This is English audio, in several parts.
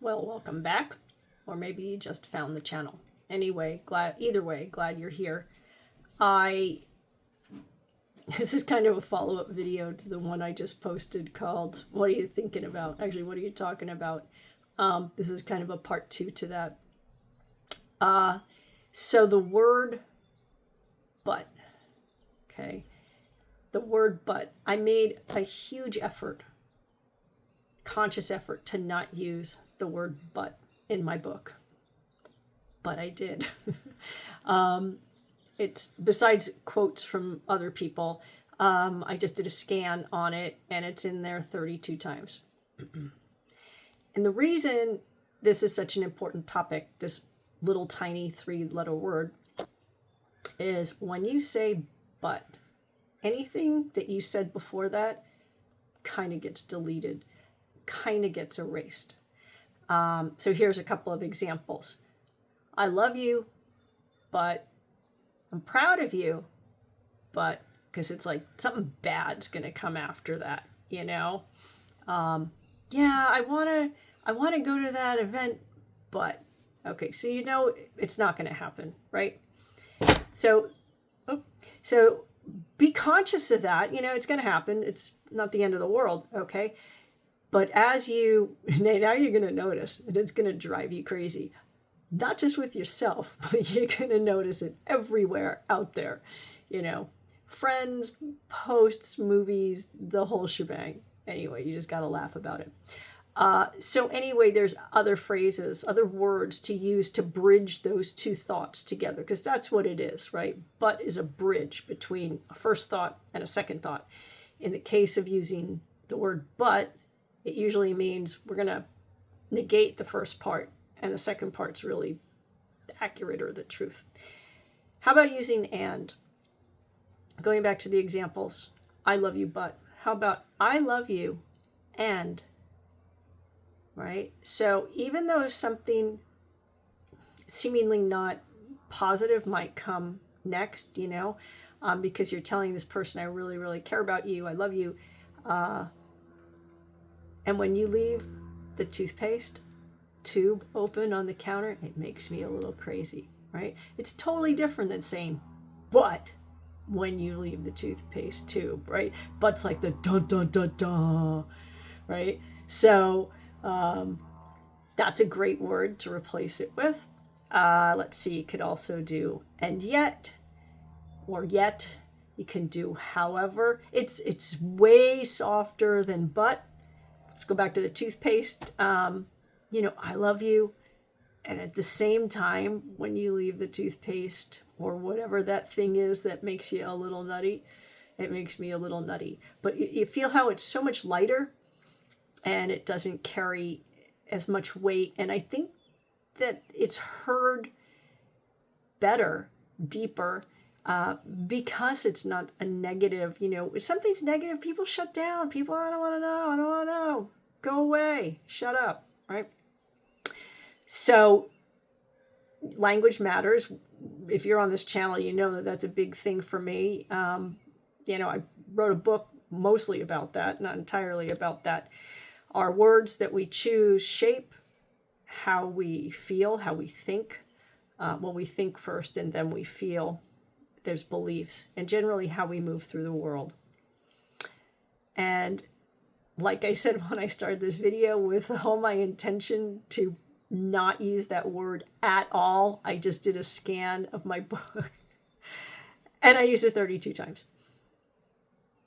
Well, welcome back. Or maybe you just found the channel. Anyway, either way, glad you're here. This is kind of a follow-up video to the one I just posted called, What Are You Thinking About? Actually, what are you talking about? This is kind of a part 2 to that. So the word but, okay? The word but, I made a huge effort, conscious effort to not use the word but in my book. But I did. It's besides quotes from other people. I just did a scan on it and it's in there 32 times. And the reason this is such an important topic, this little tiny 3-letter word, is when you say but, anything that you said before that kind of gets deleted, kind of gets erased. So here's a couple of examples. I love you, but I'm proud of you, but, because it's like something bad's going to come after that, you know? Yeah, I want to go to that event, but, okay, so you know it's not going to happen, right? So be conscious of that. You know, it's going to happen. It's not the end of the world, okay? But as you, now you're going to notice that it's going to drive you crazy. Not just with yourself, but you're going to notice it everywhere out there. You know, friends, posts, movies, the whole shebang. Anyway, you just got to laugh about it. So anyway, there's other phrases, other words to use to bridge those two thoughts together, because that's what it is, right? But is a bridge between a first thought and a second thought. In the case of using the word but, it usually means we're going to negate the first part, and the second part's really accurate or the truth. How about using and? Going back to the examples, I love you, but. How about I love you and, right? So even though something seemingly not positive might come next, you know, because you're telling this person, I really, really care about you, I love you. And when you leave the toothpaste tube open on the counter, it makes me a little crazy, right? It's totally different than saying, but when you leave the toothpaste tube, right? But's like the dun dun dun dun, right? So that's a great word to replace it with. Let's see, you could also do and yet, or yet. You can do however. It's way softer than but. Let's go back to the toothpaste. You know, I love you. And at the same time, when you leave the toothpaste or whatever that thing is that makes you a little nutty, it makes me a little nutty. But you feel how it's so much lighter and it doesn't carry as much weight. And I think that it's heard better, deeper, because it's not a negative, you know, if something's negative, people shut down. People, I don't want to know. I don't want to know. Go away. Shut up. Right? So language matters. If you're on this channel, you know that that's a big thing for me. You know, I wrote a book mostly about that, not entirely about that. Our words that we choose shape how we feel, how we think. Well, we think first and then we feel. There's beliefs and generally how we move through the world. And like I said when I started this video, with all my intention to not use that word at all, I just did a scan of my book and I used it 32 times.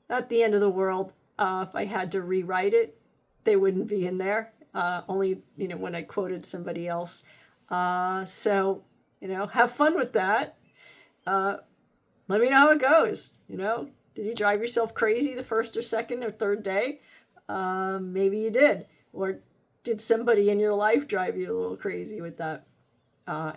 Not the end of the world. If I had to rewrite it, they wouldn't be in there. Only, you know, when I quoted somebody else. So, you know, have fun with that. Let me know how it goes. You know, did you drive yourself crazy the first or second or third day? Maybe you did. Or did somebody in your life drive you a little crazy with that?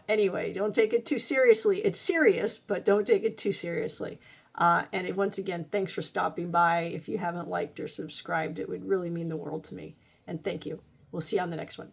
Anyway, don't take it too seriously. It's serious, but don't take it too seriously. And once again, thanks for stopping by. If you haven't liked or subscribed, it would really mean the world to me. And thank you. We'll see you on the next one.